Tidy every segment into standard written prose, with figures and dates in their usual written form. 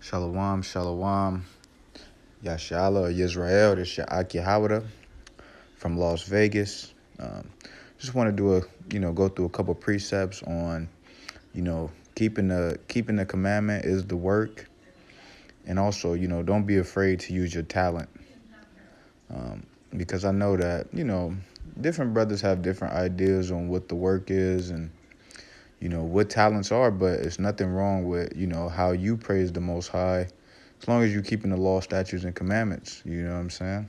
Shalom, shalom. Yashala or Yisrael. This is Yahawadah from Las Vegas. Just want to do go through a couple precepts on, keeping the commandment is the work. And also, don't be afraid to use your talent. Because I know that, different brothers have different ideas on what the work is and, what talents are, but it's nothing wrong with, how you praise the Most High, as long as you're keeping the law, statutes, and commandments. You know what I'm saying?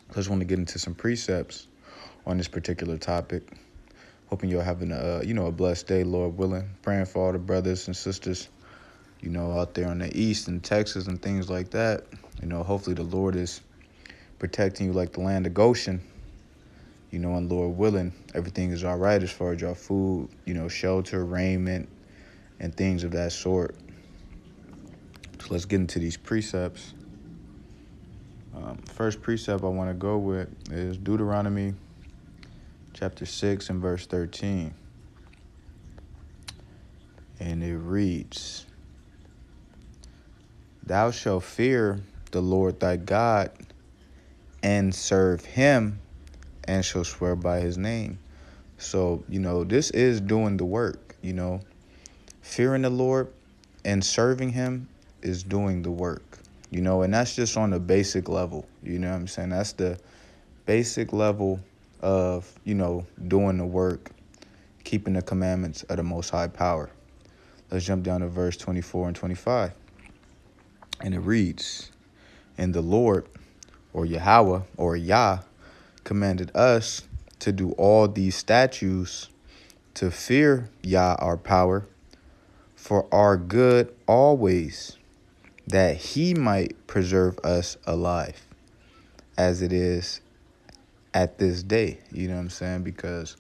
I just want to get into some precepts on this particular topic. Hoping you're having a blessed day, Lord willing. Praying for all the brothers and sisters, out there on the East and Texas and things like that. Hopefully the Lord is protecting you like the land of Goshen. And Lord willing, everything is all right as far as your food, shelter, raiment, and things of that sort. So let's get into these precepts. First precept I want to go with is Deuteronomy chapter 6 and verse 13. And it reads, "Thou shalt fear the Lord thy God and serve him and shall swear by his name." So, this is doing the work, fearing the Lord and serving him is doing the work, and that's just on the basic level. You know what I'm saying? That's the basic level of, doing the work, keeping the commandments of the Most High Power. Let's jump down to verse 24 and 25. And it reads, "And the Lord, or Yahweh, or Yah, commanded us to do all these statutes, to fear Yah our power, for our good always, that he might preserve us alive, as it is at this day." You know what I'm saying? Because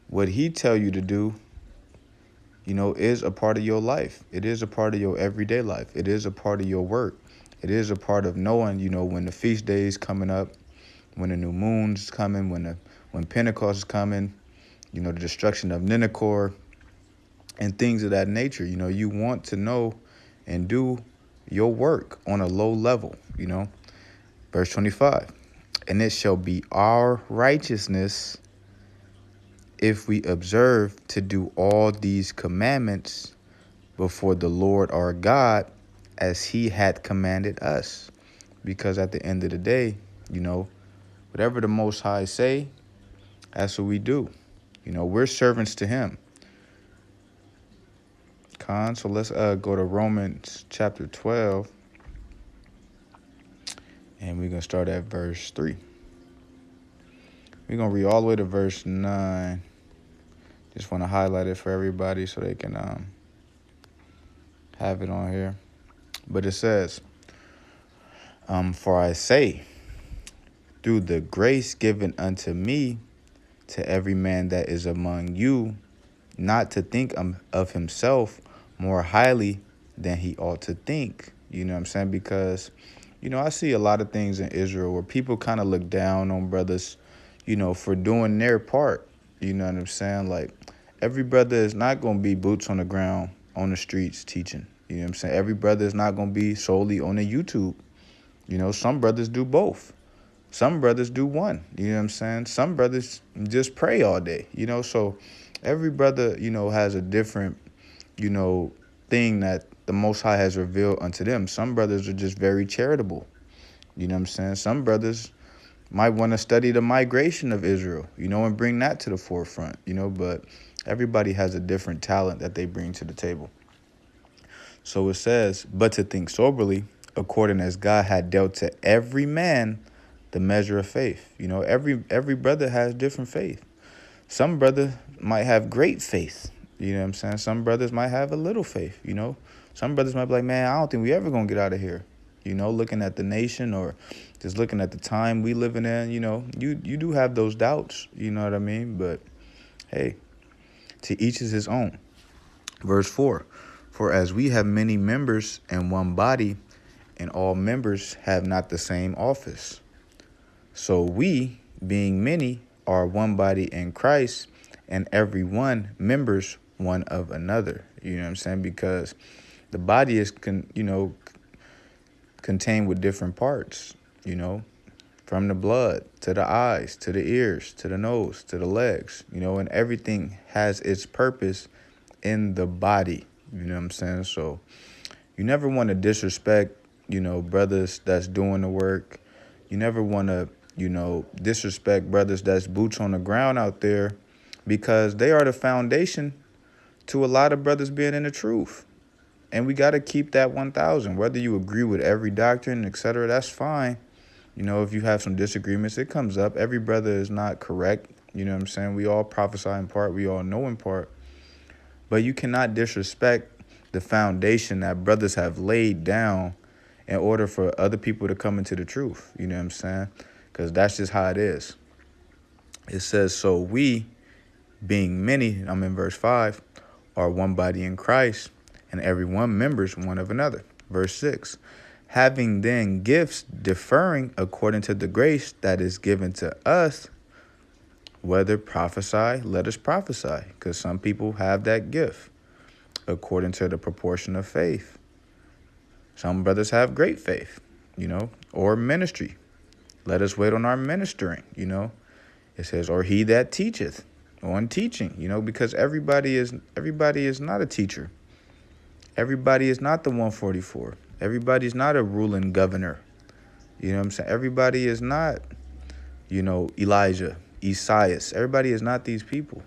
what he tell you to do, is a part of your life. It is a part of your everyday life. It is a part of your work. It is a part of knowing, when the feast days coming up, when the new moon's coming, when Pentecost is coming, the destruction of Nineveh, and things of that nature. You want to know and do your work on a low level, Verse 25, "And it shall be our righteousness if we observe to do all these commandments before the Lord our God, as he had commanded us." Because at the end of the day, whatever the Most High say, that's what we do. We're servants to him. So let's go to Romans chapter 12. And we're going to start at verse 3. We're going to read all the way to verse 9. Just want to highlight it for everybody so they can have it on here. But it says, "For I say, through the grace given unto me, to every man that is among you, not to think of himself more highly than he ought to think." You know what I'm saying? Because, I see a lot of things in Israel where people kind of look down on brothers, for doing their part. You know what I'm saying? Like, every brother is not going to be boots on the ground on the streets teaching. You know what I'm saying? Every brother is not going to be solely on the YouTube. Some brothers do both. Some brothers do one. You know what I'm saying? Some brothers just pray all day. So every brother, has a different, thing that the Most High has revealed unto them. Some brothers are just very charitable. You know what I'm saying? Some brothers might want to study the migration of Israel, and bring that to the forefront, but everybody has a different talent that they bring to the table. So it says, "But to think soberly, according as God had dealt to every man the measure of faith." Every brother has different faith. Some brothers might have great faith. You know what I'm saying? Some brothers might have a little faith, Some brothers might be like, "Man, I don't think we ever going to get out of here." Looking at the nation or just looking at the time we living in, you do have those doubts, you know what I mean? But hey, to each is his own. Verse 4, "For as we have many members in one body, and all members have not the same office, so we, being many, are one body in Christ, and every one members one of another." You know what I'm saying? Because The body is, contained with different parts, from the blood to the eyes, to the ears, to the nose, to the legs, and everything has its purpose in the body. You know what I'm saying? So you never want to disrespect, brothers that's doing the work. You never want to, disrespect brothers that's boots on the ground out there, because they are the foundation to a lot of brothers being in the truth. And we got to keep that 1,000. Whether you agree with every doctrine, etc., that's fine. If you have some disagreements, it comes up. Every brother is not correct. You know what I'm saying? We all prophesy in part. We all know in part. But you cannot disrespect the foundation that brothers have laid down in order for other people to come into the truth. You know what I'm saying? Because that's just how it is. It says, so we, being many, I'm in verse 5, are one body in Christ, and every one members one of another. Verse 6, having then gifts differing according to the grace that is given to us, whether prophesy, let us prophesy, because some people have that gift according to the proportion of faith. Some brothers have great faith, or ministry. Let us wait on our ministering, It says, or he that teacheth, on teaching, because everybody is not a teacher. Everybody is not the 144. Everybody's not a ruling governor. You know what I'm saying? Everybody is not, Elijah, Esaias. Everybody is not these people.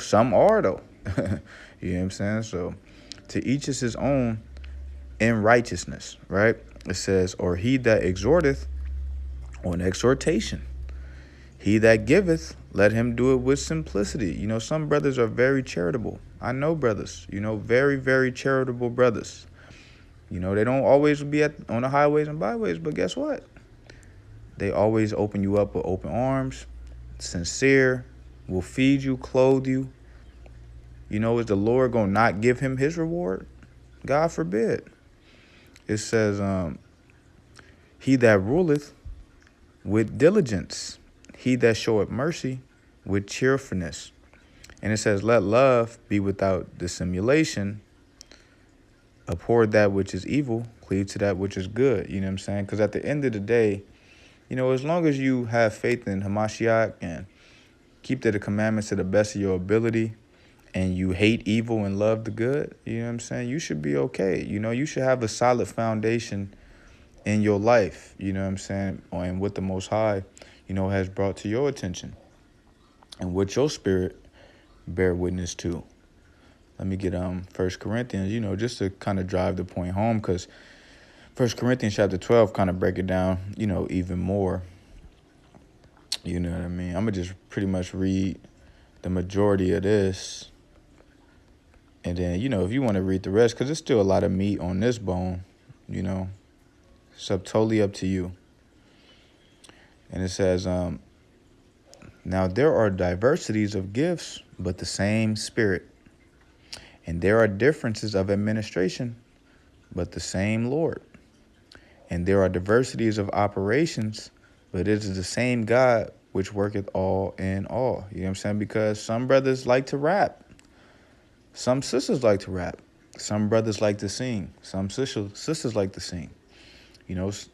Some are, though. You know what I'm saying? So to each is his own in righteousness, right? It says, or he that exhorteth, on exhortation. He that giveth, let him do it with simplicity. Some brothers are very charitable. I know brothers, very, very charitable brothers. They don't always be on the highways and byways, but guess what? They always open you up with open arms, sincere, will feed you, clothe you. Is the Lord going to not give him his reward? God forbid. It says, he that ruleth with diligence, he that showeth mercy with cheerfulness. And it says, let love be without dissimulation. Abhor that which is evil, cleave to that which is good. You know what I'm saying? Because at the end of the day, as long as you have faith in Hamashiach and keep to the commandments to the best of your ability, and you hate evil and love the good, you know what I'm saying? You should be okay. You should have a solid foundation in your life, you know what I'm saying? And what the Most High, has brought to your attention and what your spirit bear witness to. Let me get 1 Corinthians, just to kind of drive the point home, because 1 Corinthians chapter 12 kind of break it down, even more. You know what I mean? I'm going to just pretty much read the majority of this. And then, if you want to read the rest, because there's still a lot of meat on this bone, it's totally up to you. And it says, now there are diversities of gifts, but the same Spirit. And there are differences of administration, but the same Lord. And there are diversities of operations, but it is the same God which worketh all in all. You know what I'm saying? Because some brothers like to rap. Some sisters like to rap. Some brothers like to sing. Some sisters like to sing.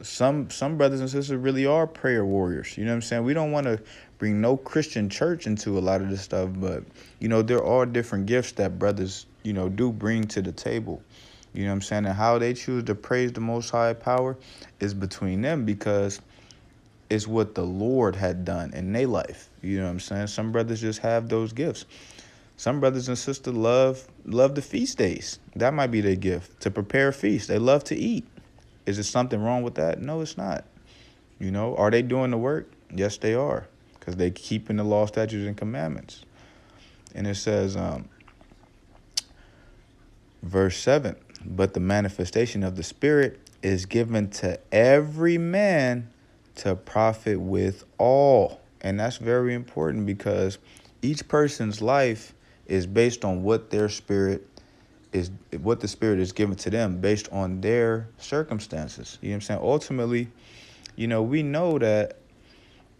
Some brothers and sisters really are prayer warriors. You know what I'm saying? We don't want to bring no Christian church into a lot of this stuff, but, there are different gifts that brothers, do bring to the table. You know what I'm saying? And how they choose to praise the Most High power is between them, because it's what the Lord had done in their life. You know what I'm saying? Some brothers just have those gifts. Some brothers and sisters love the feast days. That might be their gift, to prepare feasts. They love to eat. Is there something wrong with that? No, it's not. Are they doing the work? Yes, they are, because they keeping the law, statutes, and commandments. And it says, verse 7, but the manifestation of the Spirit is given to every man to profit with all. And that's very important, because each person's life is based on what their spirit is, what the Spirit is given to them based on their circumstances. You know what I'm saying? Ultimately, we know that,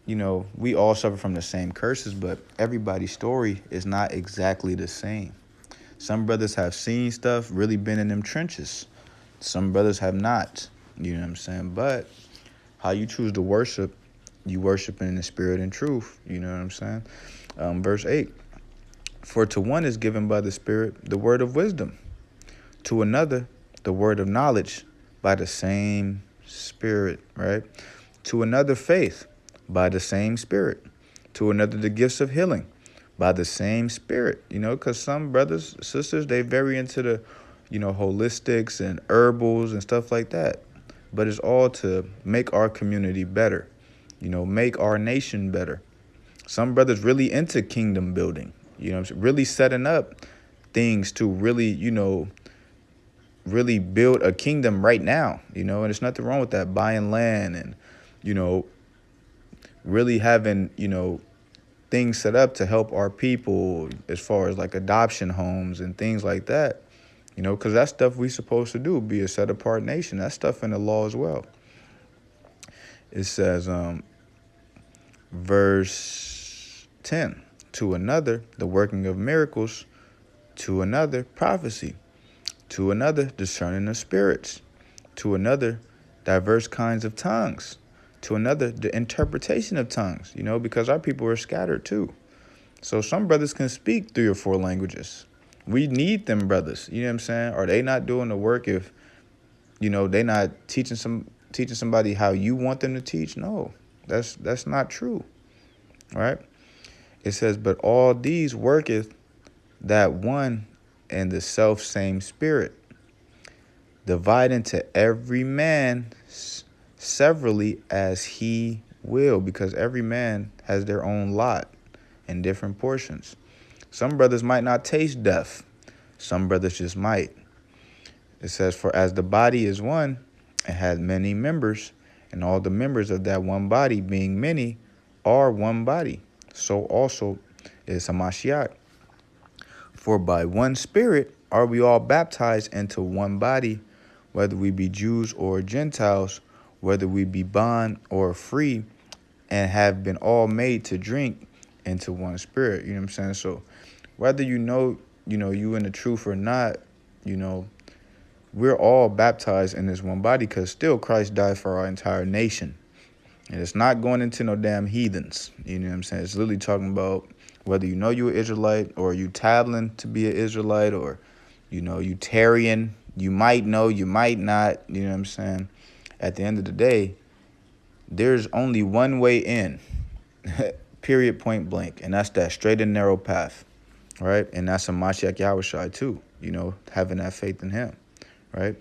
we all suffer from the same curses, but everybody's story is not exactly the same. Some brothers have seen stuff, really been in them trenches. Some brothers have not. You know what I'm saying? But how you choose to worship, you worship in the spirit and truth. You know what I'm saying? Verse 8. For to one is given by the Spirit the word of wisdom, to another the word of knowledge by the same Spirit, right? To another faith by the same Spirit, to another the gifts of healing by the same Spirit. Because some brothers, sisters, they very into the, holistics and herbals and stuff like that. But it's all to make our community better, make our nation better. Some brothers really into kingdom building, really setting up things to really, really build a kingdom right now, and there's nothing wrong with that, buying land and, really having, things set up to help our people as far as like adoption homes and things like that, because that's stuff we supposed to do, be a set apart nation. That's stuff in the law as well. It says, verse 10, to another, the working of miracles, to another, prophecy, to another, discerning of spirits, to another, diverse kinds of tongues, to another, the interpretation of tongues, because our people are scattered too. So some brothers can speak 3 or 4 languages. We need them brothers. You know what I'm saying? Are they not doing the work if, they not teaching somebody how you want them to teach? No, that's not true. Right? It says, but all these worketh that one and the self same Spirit, dividing to every man severally as he will, because every man has their own lot in different portions. Some brothers might not taste death. Some brothers just might. It says, for as the body is one, it has many members, and all the members of that one body, being many, are one body. So also is Hamashiach. For by one Spirit are we all baptized into one body, whether we be Jews or Gentiles, whether we be bond or free, and have been all made to drink into one Spirit. You know what I'm saying? So whether you in the truth or not, we're all baptized in this one body, because still Christ died for our entire nation. And it's not going into no damn heathens. You know what I'm saying? It's literally talking about whether you're an Israelite, or you tabling to be an Israelite, or, you Tarian. You might know, you might not. You know what I'm saying? At the end of the day, there's only one way in, period, point blank. And that's that straight and narrow path, right? And that's a Mashiach Yahawadah too, having that faith in him, right?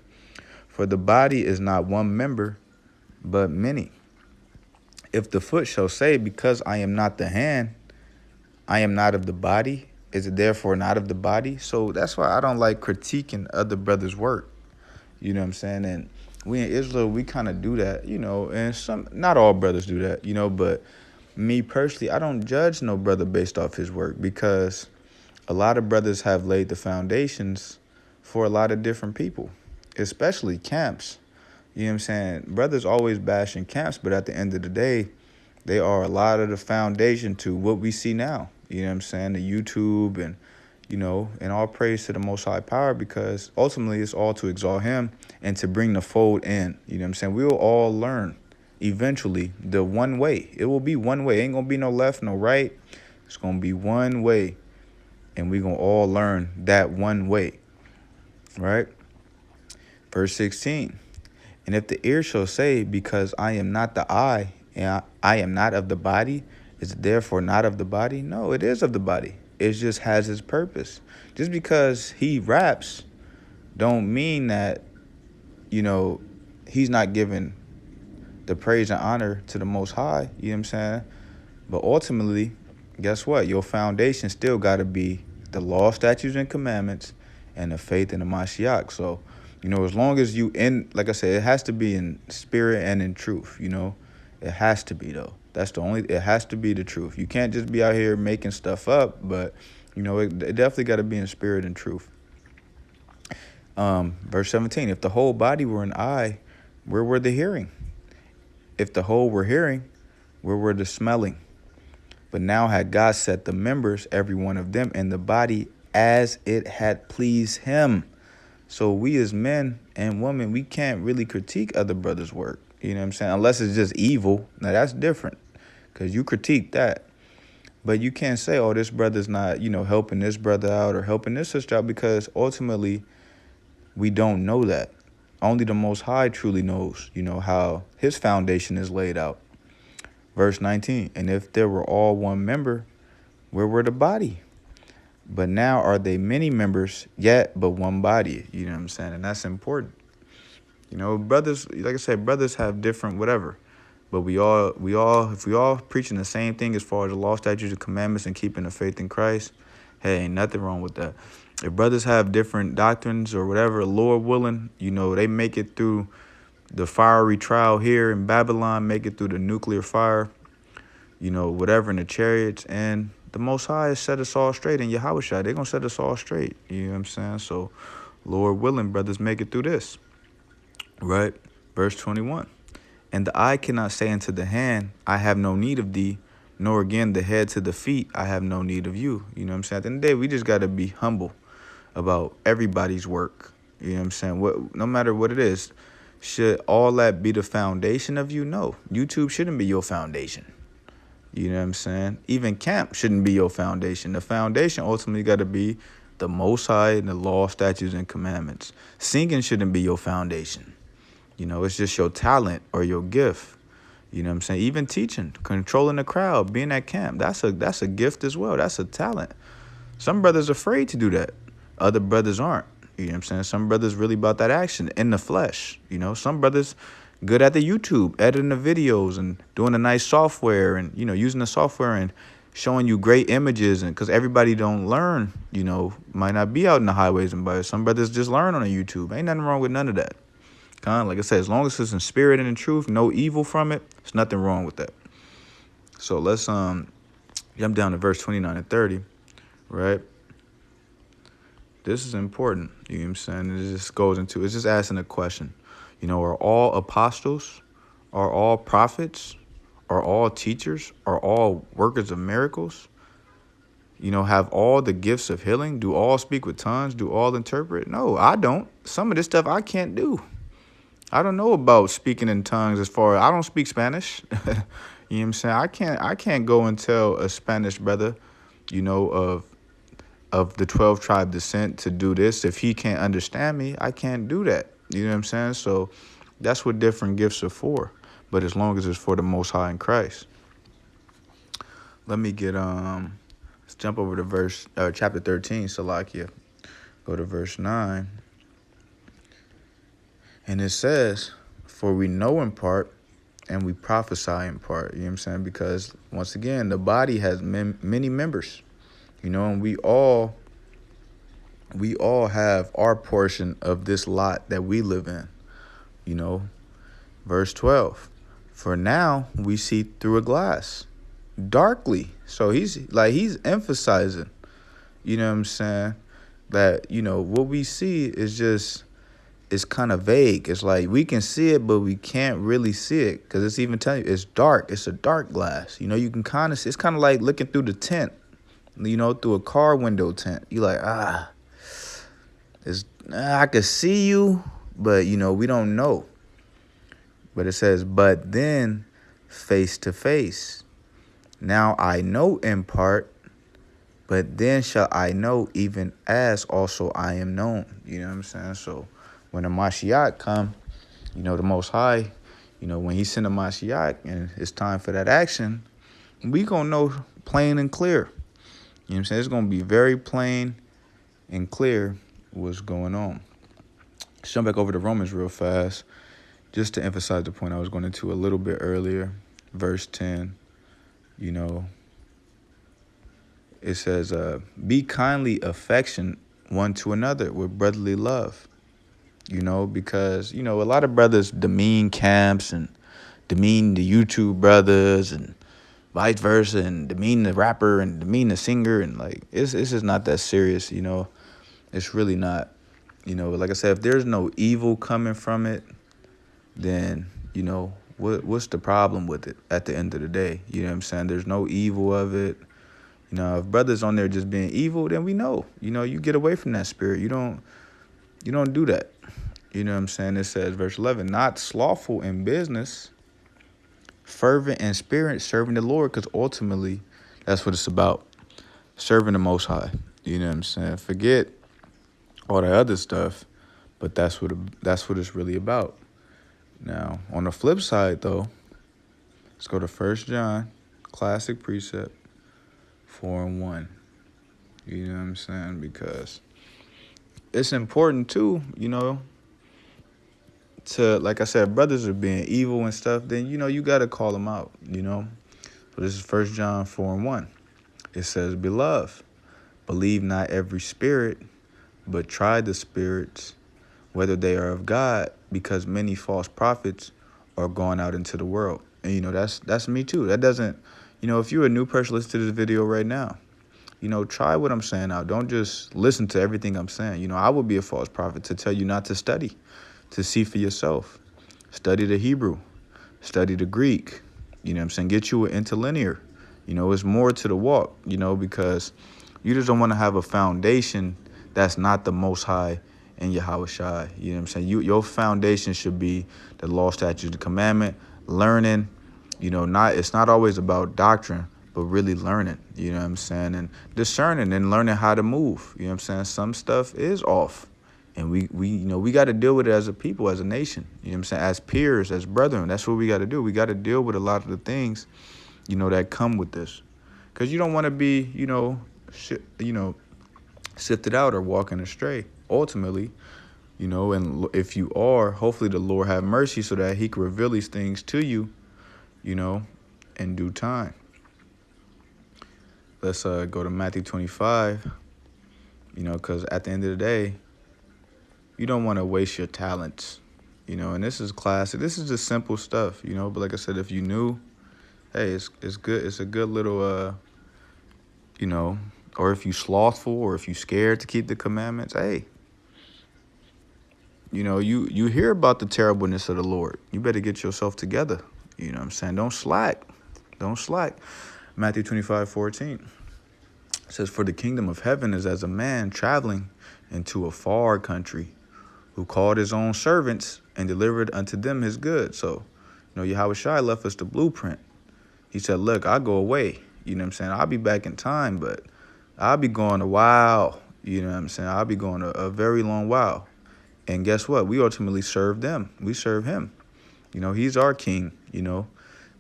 For the body is not one member, but many. If the foot shall say, because I am not the hand, I am not of the body, is it therefore not of the body? So that's why I don't like critiquing other brothers' work. You know what I'm saying? And we in Israel, we kind of do that, and not all brothers do that, but me personally, I don't judge no brother based off his work, because a lot of brothers have laid the foundations for a lot of different people, especially camps. You know what I'm saying? Brothers always bashing camps, but at the end of the day, they are a lot of the foundation to what we see now. You know what I'm saying? The YouTube and, and all praise to the Most High Power, because ultimately it's all to exalt him and to bring the fold in. You know what I'm saying? We will all learn eventually the one way. It will be one way. Ain't going to be no left, no right. It's going to be one way. And we're going to all learn that one way. Right? Verse 16. And if the ear shall say, because I am not the eye, and I am not of the body, is it therefore not of the body? No, it is of the body. It just has its purpose. Just because he raps don't mean that, he's not giving the praise and honor to the Most High. You know what I'm saying? But ultimately, guess what? Your foundation still got to be the law, statutes, and commandments, and the faith in the Mashiach. So, as long as you like I said, it has to be in spirit and in truth, It has to be, though. It has to be the truth. You can't just be out here making stuff up, but, it definitely got to be in spirit and truth. Verse 17, if the whole body were an eye, where were the hearing? If the whole were hearing, where were the smelling? But now had God set the members, every one of them, in the body as it had pleased him. So we as men and women, we can't really critique other brothers' work. You know what I'm saying? Unless it's just evil. Now that's different, because you critique that. But you can't say, oh, this brother's not, helping this brother out or helping this sister out, because ultimately we don't know that. Only the Most High truly knows, how his foundation is laid out. Verse 19, and if there were all one member, where were the body? But now are they many members, yet but one body. You know what I'm saying? And that's important. Brothers, like I said, brothers have different whatever. But if we all preaching the same thing as far as the law, statutes, and commandments and keeping the faith in Christ, hey, ain't nothing wrong with that. If brothers have different doctrines or whatever, Lord willing, they make it through the fiery trial here in Babylon, make it through the nuclear fire, whatever, in the chariots, and the Most High has set us all straight in Yahawadah. They're going to set us all straight. You know what I'm saying? So, Lord willing, brothers, make it through this. Right? Verse 21. And the eye cannot say unto the hand, I have no need of thee, nor again the head to the feet, I have no need of you. You know what I'm saying? At the end of the day, we just got to be humble about everybody's work. You know what I'm saying? No matter what it is, should all that be the foundation of you? No. YouTube shouldn't be your foundation. You know what I'm saying? Even camp shouldn't be your foundation. The foundation ultimately got to be the Most High and the law, statutes, and commandments. Singing shouldn't be your foundation. It's just your talent or your gift. You know what I'm saying? Even teaching, controlling the crowd, being at camp, that's a gift as well. That's a talent. Some brothers are afraid to do that. Other brothers aren't. You know what I'm saying? Some brothers really about that action in the flesh. Some brothers good at the YouTube, editing the videos and doing the nice software and, using the software and showing you great images. And because everybody don't learn, might not be out in the highways and byways. Some brothers just learn on a YouTube. Ain't nothing wrong with none of that. Like I said, as long as it's in spirit and in truth, no evil from it, there's nothing wrong with that. So let's jump down to verse 29 and 30, right? This is important. You know what I'm saying? It's just asking a question. Are all apostles? Are all prophets? Are all teachers? Are all workers of miracles? Have all the gifts of healing? Do all speak with tongues? Do all interpret? No, I don't. Some of this stuff I can't do. I don't know about speaking in tongues I don't speak Spanish. You know what I'm saying? I can't go and tell a Spanish brother, of the 12 tribe descent to do this. If he can't understand me, I can't do that. You know what I'm saying? So that's what different gifts are for. But as long as it's for the Most High in Christ. Let me get let's jump over to chapter 13, Salakia. Go to verse 9. And it says, for we know in part and we prophesy in part. You know what I'm saying? Because once again, the body has many members, and we all have our portion of this lot that we live in. Verse 12, for now we see through a glass darkly. So he's emphasizing, you know what I'm saying, that, what we see is just, it's kind of vague. It's like we can see it, but we can't really see it because it's even telling you it's dark. It's a dark glass. You can kind of see. It's kind of like looking through the tent, through a car window tent. You're like, I could see you, but, we don't know. But it says, but then face to face. Now I know in part, but then shall I know even as also I am known. You know what I'm saying? So when the Mashiach come, the Most High, when he send a Mashiach and it's time for that action, we going to know plain and clear. You know what I'm saying? It's going to be very plain and clear what's going on. Let's jump back over to Romans real fast, just to emphasize the point I was going into a little bit earlier. Verse 10, it says, be kindly affectioned one to another with brotherly love. Because, a lot of brothers demean camps and demean the YouTube brothers and vice versa, and demean the rapper and demean the singer. And it's just not that serious. It's really not. Like I said, if there's no evil coming from it, then, what's the problem with it at the end of the day? You know what I'm saying? There's no evil of it. If brothers on there just being evil, then we know, you get away from that spirit. You don't, You don't do that. You know what I'm saying? It says, verse 11, not slothful in business, fervent in spirit, serving the Lord, because ultimately that's what it's about, serving the Most High. You know what I'm saying? Forget all the other stuff, but that's what it's really about. Now, on the flip side, though, let's go to 1 John, classic precept, 4:1. You know what I'm saying? Because it's important, too, to, like I said, brothers are being evil and stuff, then, you got to call them out, So this is 1 John 4:1. It says, Beloved, believe not every spirit, but try the spirits, whether they are of God, because many false prophets are gone out into the world. And, that's me too. That doesn't, if you're a new person listening to this video right now, try what I'm saying out. Don't just listen to everything I'm saying. I would be a false prophet to tell you not to study, to see for yourself. Study the Hebrew, study the Greek, what I'm saying? Get you an interlinear. It's more to the walk, because you just don't want to have a foundation that's not the Most High and Yahawadah. You know what I'm saying? Your foundation should be the law, statutes, the commandment, learning. It's not always about doctrine, but really learning. You know what I'm saying? And discerning and learning how to move. You know what I'm saying? Some stuff is off. And we got to deal with it as a people, as a nation. You know what I'm saying? As peers, as brethren, that's what we got to do. We got to deal with a lot of the things, that come with this. Because you don't want to be, sifted out or walking astray, ultimately. And if you are, hopefully the Lord have mercy so that he can reveal these things to you, in due time. Let's go to Matthew 25, because at the end of the day, you don't want to waste your talents, and this is classic. This is just simple stuff, but like I said, if you knew, hey, it's good. It's a good little, or if you slothful or if you scared to keep the commandments, hey, you hear about the terribleness of the Lord. You better get yourself together. You know what I'm saying? Don't slack. Don't slack. Matthew 25:14 says, For the kingdom of heaven is as a man traveling into a far country, who called his own servants and delivered unto them his goods. So, Yahawadah left us the blueprint. He said, look, I'll go away. You know what I'm saying? I'll be back in time, but I'll be going a while. You know what I'm saying? I'll be going a very long while. And guess what? We ultimately serve them. We serve him. He's our king,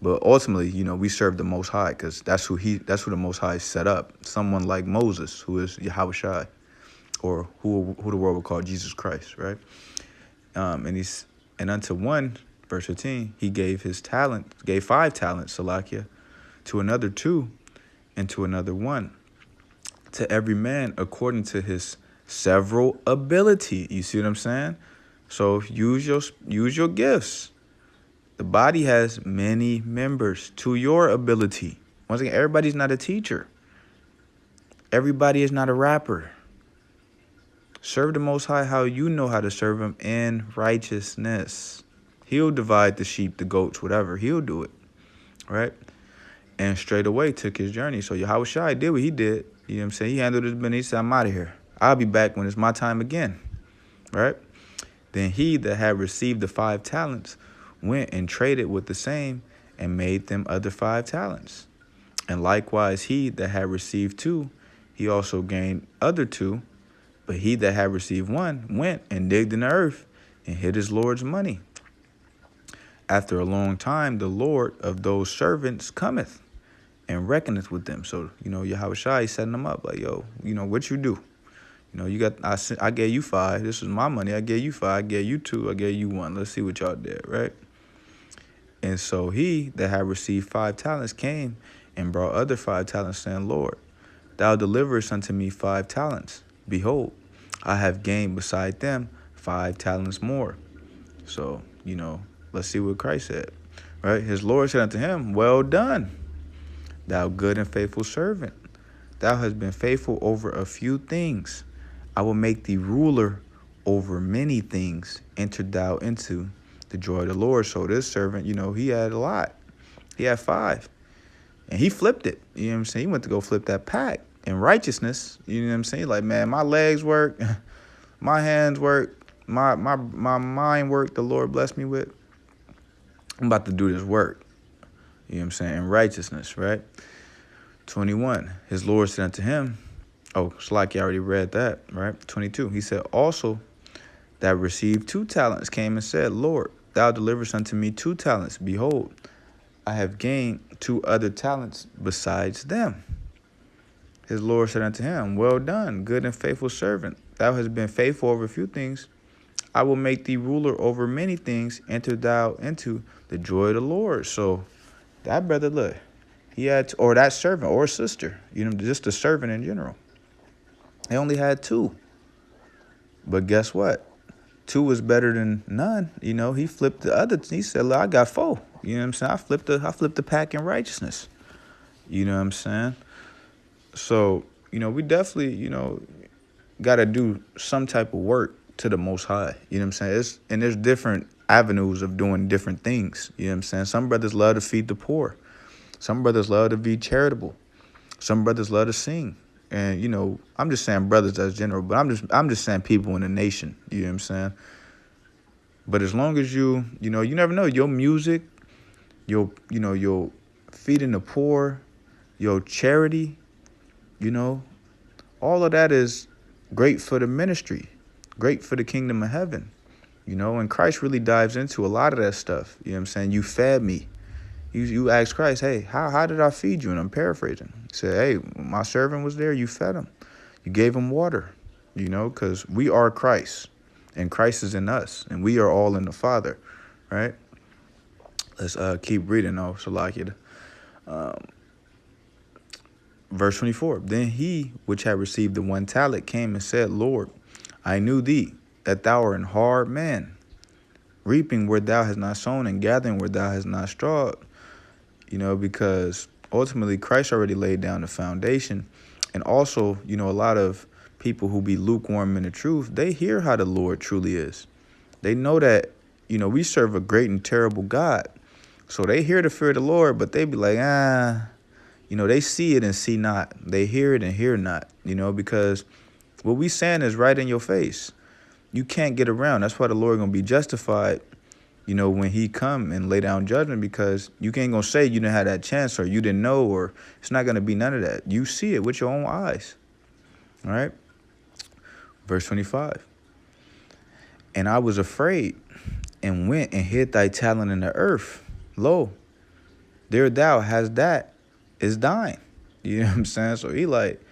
But ultimately, we serve the Most High, because that's who the Most High set up. Someone like Moses, who is Yahawadah, or who the world would call Jesus Christ, right? And unto one, verse 15, he gave 5 talents, Salakia, to another 2, and to another 1, to every man according to his several ability. You see what I'm saying? So use your gifts. The body has many members to your ability. Once again, everybody's not a teacher. Everybody is not a rapper. Serve the Most High how you know how to serve him in righteousness. He'll divide the sheep, the goats, whatever. He'll do it, right? And straight away took his journey. So Yahawadah did what he did. You know what I'm saying? He handled his business. He said, I'm out of here. I'll be back when it's my time again, right? Then he that had received the 5 talents went and traded with the same and made them other 5 talents. And likewise he that had received 2, he also gained other 2. But he that had received 1 went and digged in the earth and hid his Lord's money. After a long time, the Lord of those servants cometh and reckoneth with them. So, Yahawadah is setting them up like, yo, what you do? I gave you 5. This is my money. I gave you 5. I gave you 2. I gave you 1. Let's see what y'all did, right? And so he that had received 5 talents came and brought other 5 talents, saying, Lord, thou deliverest unto me 5 talents. Behold, I have gained beside them 5 talents more. So, let's see what Christ said, right? His Lord said unto him, well done, thou good and faithful servant. Thou hast been faithful over a few things. I will make thee ruler over many things. Enter thou into the joy of the Lord. So this servant, he had a lot. He had 5. And he flipped it. You know what I'm saying? He went to go flip that pack in righteousness. You know what I'm saying? Like, man, my legs work. my hands work, my mind work, the Lord blessed me with. I'm about to do this work. You know what I'm saying? In righteousness, right? 21. His Lord said unto him, oh, it's like you already read that, right? 22. He said, also that received 2 talents came and said, Lord, thou deliverest unto me 2 talents. Behold, I have gained 2 other talents besides them. His Lord said unto him, well done, good and faithful servant. Thou hast been faithful over a few things. I will make thee ruler over many things. Enter thou into the joy of the Lord. So that brother, look, he had, or that servant or sister, you know, just a servant in general. They only had 2. But guess what? 2 was better than none. You know, he flipped the other. He said, look, I got 4. You know what I'm saying? I flipped the pack in righteousness. You know what I'm saying? So, you know, we definitely, you know, got to do some type of work to the Most High. You know what I'm saying? And there's different avenues of doing different things. You know what I'm saying? Some brothers love to feed the poor. Some brothers love to be charitable. Some brothers love to sing. And, you know, I'm just saying brothers as general, but I'm just saying people in the nation. You know what I'm saying? But as long as you know, you never know. Your music, your feeding the poor, your charity, you know, all of that is great for the ministry, great for the kingdom of heaven. You know, and Christ really dives into a lot of that stuff. You know what I'm saying? You fed me. You ask Christ, hey, how did I feed you? And I'm paraphrasing. He said, hey, my servant was there. You fed him. You gave him water, you know, because we are Christ and Christ is in us and we are all in the Father, right? Let's keep reading, though. Salakia. Verse 24. Then he which had received the 1 talent came and said, Lord, I knew thee, that thou art an hard man, reaping where thou hast not sown and gathering where thou hast not strawed. You know, because ultimately Christ already laid down the foundation. And also, you know, a lot of people who be lukewarm in the truth, they hear how the Lord truly is. They know that, you know, we serve a great and terrible God. So they hear the fear of the Lord, but they be like, you know, they see it and see not. They hear it and hear not, you know, because what we saying is right in your face. You can't get around. That's why the Lord going to be justified, you know, when he come and lay down judgment, because you ain't going to say you didn't have that chance or you didn't know, or it's not going to be none of that. You see it with your own eyes. All right. Verse 25. And I was afraid and went and hid thy talent in the earth. Lo, there thou hast that is thine. You know what I'm saying? So he like,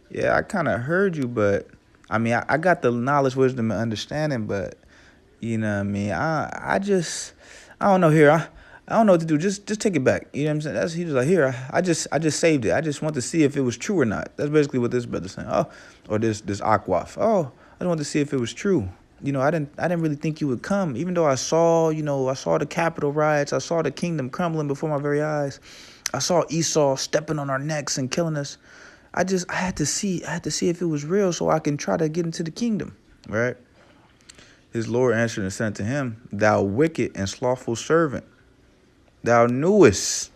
yeah, I kind of heard you, but I mean, I got the knowledge, wisdom, and understanding, but you know what I mean? I don't know here. I don't know what to do. Just take it back. You know what I'm saying? He was like, here, I just saved it. I just want to see if it was true or not. That's basically what this brother's saying. Oh, or this Aquaf. Oh, I just wanted to see if it was true. You know, I didn't really think you would come, even though I saw the Capitol riots. I saw the kingdom crumbling before my very eyes. I saw Esau stepping on our necks and killing us. I had to see if it was real so I can try to get into the kingdom, right? His Lord answered and said to him, thou wicked and slothful servant, thou knewest.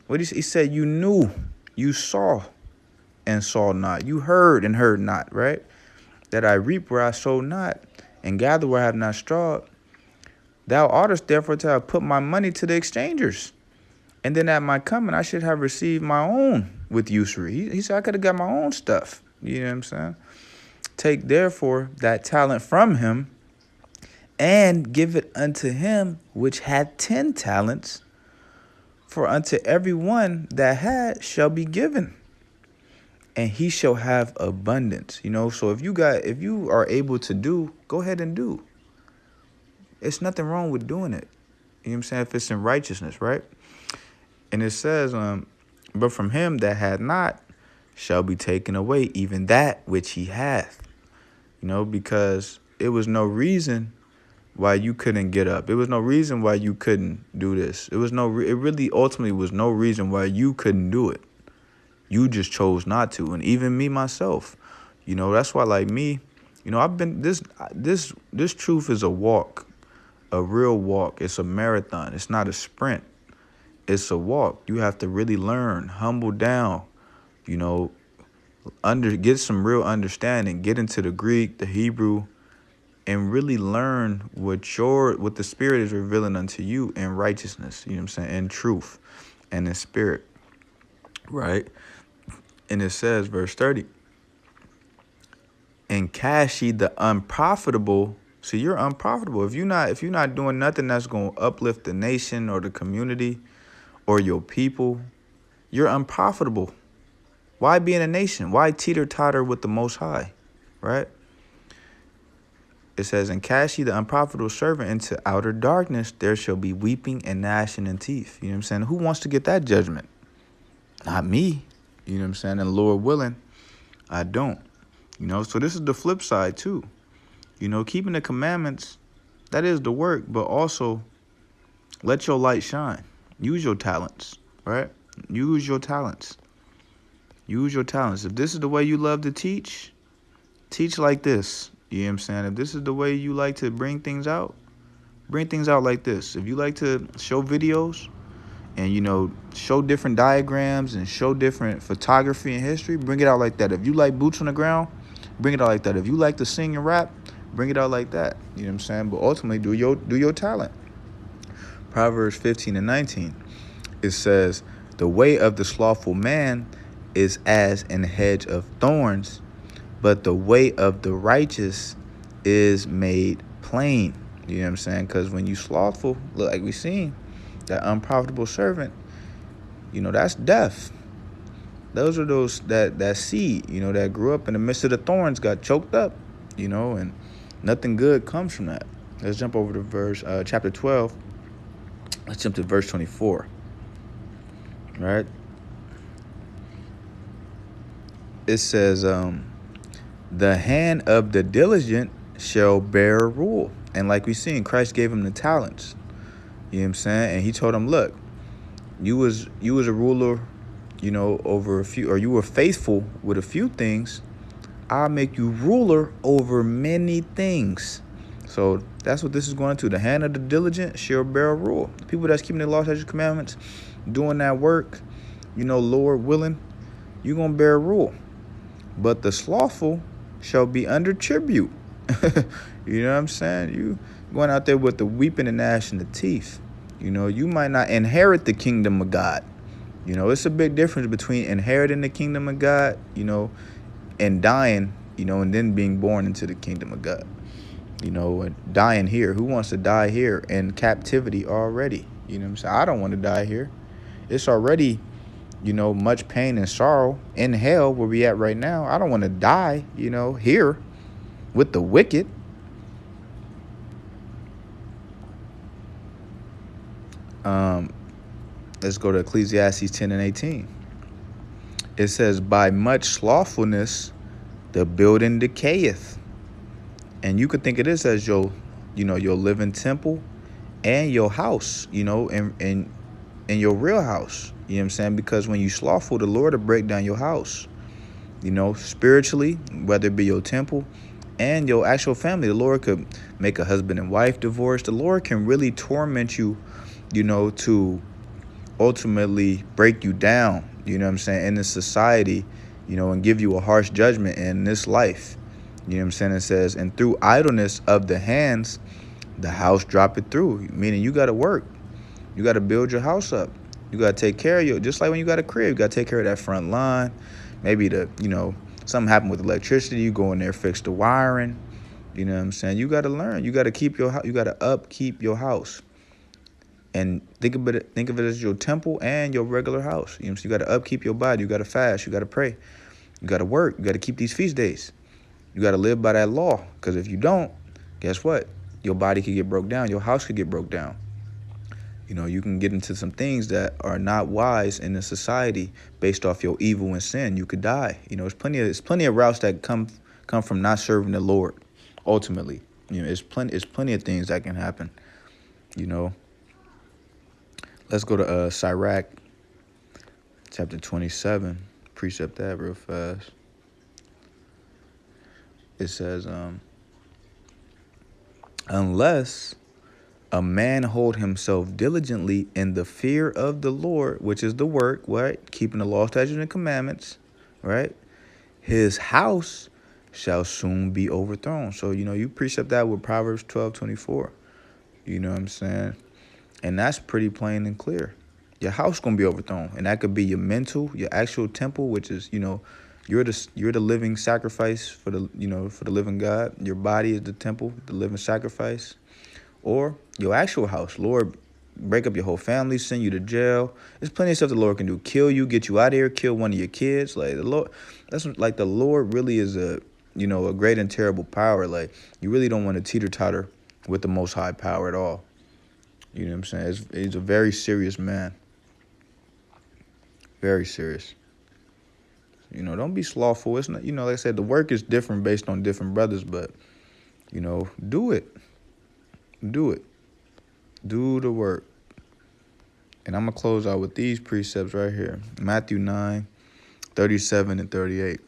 What he said, you knew, you saw and saw not. You heard and heard not, right? That I reap where I sow not and gather where I have not strawed. Thou oughtest therefore to have put my money to the exchangers. And then at my coming, I should have received my own with usury. He said I could have got my own stuff. You know what I'm saying? Take therefore that talent from him and give it unto him which had 10 talents. For unto every one that had shall be given, and he shall have abundance. You know, so if you are able to do, go ahead and do. It's nothing wrong with doing it. You know what I'm saying? If it's in righteousness, right? And it says, but from him that had not shall be taken away even that which he hath. You know, because it was no reason why you couldn't get up. It was no reason why you couldn't do this. It really ultimately was no reason why you couldn't do it. You just chose not to. And even me, myself, you know, that's why, like me, you know, I've been, this truth is a walk, a real walk. It's a marathon. It's not a sprint. It's a walk. You have to really learn, humble down, you know, get some real understanding, get into the Greek, the Hebrew, and really learn what the Spirit is revealing unto you in righteousness, you know what I'm saying, in truth and in spirit, right? And it says, verse 30, and cast ye the unprofitable. So you're unprofitable. If you're not doing nothing that's gonna uplift the nation or the community or your people, you're unprofitable. Why be in a nation? Why teeter-totter with the Most High, right? It says, and cast ye the unprofitable servant into outer darkness, there shall be weeping and gnashing of teeth. You know what I'm saying? Who wants to get that judgment? Not me. You know what I'm saying? And Lord willing, I don't. You know, so this is the flip side too. You know, keeping the commandments, that is the work, but also let your light shine. Use your talents, right? Use your talents. Use your talents. If this is the way you love to teach, teach like this. You know what I'm saying? If this is the way you like to bring things out like this. If you like to show videos and, you know, show different diagrams and show different photography and history, bring it out like that. If you like boots on the ground, bring it out like that. If you like to sing and rap, bring it out like that. You know what I'm saying? But ultimately, do your talent. Proverbs 15:19, it says, the way of the slothful man is as an hedge of thorns, but the way of the righteous is made plain. You know what I'm saying? Because when you slothful, like we seen, that unprofitable servant, you know, that's death. Those are that seed, you know, that grew up in the midst of the thorns, got choked up, you know, and nothing good comes from that. Let's jump over to chapter 12. Let's jump to verse 24. Right? It says, the hand of the diligent shall bear rule. And like we seen, Christ gave him the talents. You know what I'm saying? And he told him, look, you was a ruler, you know, over a few, or you were faithful with a few things. I'll make you ruler over many things. So that's what this is going to. The hand of the diligent shall bear rule. The people that's keeping the law, statutes, commandments, doing that work, you know, Lord willing, you're going to bear rule. But the slothful shall be under tribute. You know what I'm saying? You going out there with the weeping and gnashing of teeth. You know, you might not inherit the kingdom of God. You know, it's a big difference between inheriting the kingdom of God, you know, and dying, you know, and then being born into the kingdom of God. You know, and dying here. Who wants to die here in captivity already? You know what I'm saying? I don't want to die here. It's already, you know, much pain and sorrow in hell where we at right now. I don't want to die, you know, here with the wicked. Let's go to Ecclesiastes 10:18. It says, by much slothfulness, the building decayeth. And you could think of this as your living temple and your house, you know, and your real house. You know what I'm saying? Because when you slothful, the Lord will break down your house, you know, spiritually, whether it be your temple and your actual family. The Lord could make a husband and wife divorce. The Lord can really torment you, you know, to ultimately break you down, you know what I'm saying, in this society, you know, and give you a harsh judgment in this life. You know what I'm saying? It says, and through idleness of the hands, the house droppeth through. Meaning you got to work. You got to build your house up. You got to take care of just like when you got a crib, you got to take care of that front line. Maybe something happened with electricity. You go in there, fix the wiring. You know what I'm saying? You got to learn. You got to keep you got to upkeep your house. And think of it as your temple and your regular house. You know, so you got to upkeep your body. You got to fast. You got to pray. You got to work. You got to keep these feast days. You got to live by that law. Because if you don't, guess what? Your body could get broke down. Your house could get broke down. You know, you can get into some things that are not wise in the society based off your evil and sin. You could die. You know, there's plenty of routes that come from not serving the Lord. Ultimately, you know, it's plenty of things that can happen. You know. Let's go to Sirach, chapter 27. Precept that real fast. It says, unless a man hold himself diligently in the fear of the Lord, which is the work, right? Keeping the law, statutes, and commandments, right? His house shall soon be overthrown. So, you precept that with Proverbs 12:24. You know what I'm saying? And that's pretty plain and clear. Your house gonna be overthrown. And that could be your mental, your actual temple, which is, you're the living sacrifice for the living God. Your body is the temple, the living sacrifice. Or your actual house. Lord, break up your whole family, send you to jail. There's plenty of stuff the Lord can do. Kill you, get you out of here, kill one of your kids. Like the Lord, that's like the Lord really is a great and terrible power. Like you really don't want to teeter-totter with the Most High power at all. You know what I'm saying? He's a very serious man. Very serious. Don't be slothful. It's not, like I said, the work is different based on different brothers, but, do it. Do it. Do the work. And I'm going to close out with these precepts right here. Matthew 9:37 and 38.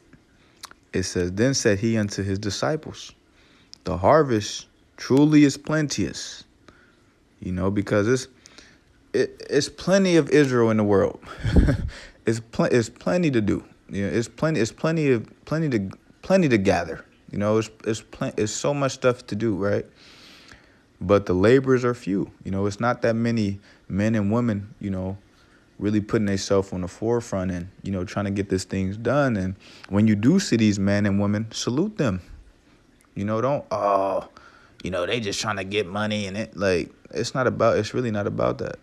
It says, Then said he unto his disciples, The harvest truly is plenteous. Because it's plenty of Israel in the world. It's plenty to do. It's plenty to gather. It's so much stuff to do, right? But the laborers are few. It's not that many men and women, really putting themselves on the forefront and, trying to get these things done. And when you do see these men and women, salute them. They just trying to get money and it's really not about that.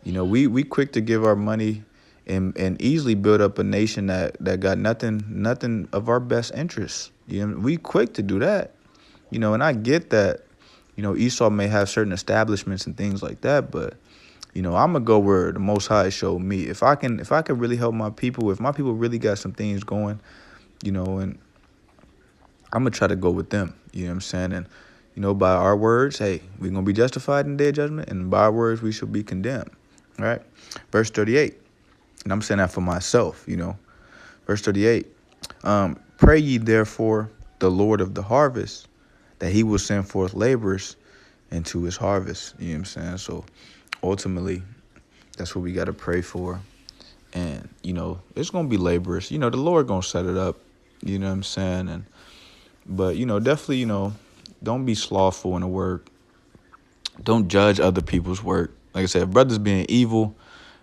We quick to give our money and easily build up a nation that got nothing of our best interests. We quick to do that. And I get that, Esau may have certain establishments and things like that, but I'm gonna go where the Most High showed me. If I can really help my people, if my people really got some things going, and I'm gonna try to go with them. You know what I'm saying? And by our words, hey, we're gonna be justified in the day of judgment, and by our words, we shall be condemned. All right, verse 38, and I'm saying that for myself. Verse 38. Pray ye therefore the Lord of the harvest, that he will send forth laborers into his harvest. You know what I'm saying? So ultimately, that's what we got to pray for. And, it's going to be laborers. The Lord going to set it up. You know what I'm saying? But, definitely, don't be slothful in the work. Don't judge other people's work. Like I said, if brothers being evil,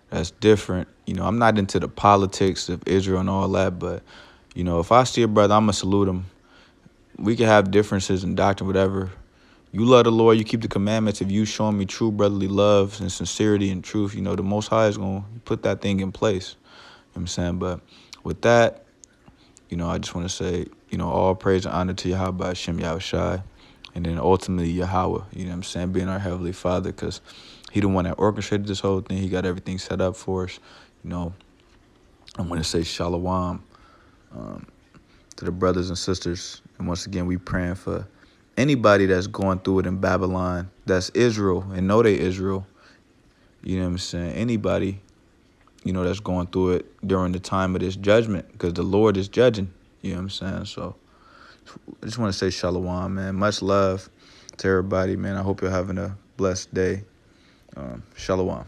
that's different. I'm not into the politics of Israel and all that. But, if I see a brother, I'm going to salute him. We can have differences in doctrine, whatever. You love the Lord, you keep the commandments. If you showing me true brotherly love and sincerity and truth, the Most High is going to put that thing in place. You know what I'm saying? But with that, I just want to say, all praise and honor to Yahawadah, Yahawadah, and then ultimately Yahweh, you know what I'm saying, being our Heavenly Father, because he the one that orchestrated this whole thing. He got everything set up for us. I want to say shalom to the brothers and sisters. And once again, we praying for anybody that's going through it in Babylon, that's Israel and know they Israel. You know what I'm saying? Anybody, that's going through it during the time of this judgment, because the Lord is judging. You know what I'm saying? So I just want to say shalom, man. Much love to everybody, man. I hope you're having a blessed day. Shalom.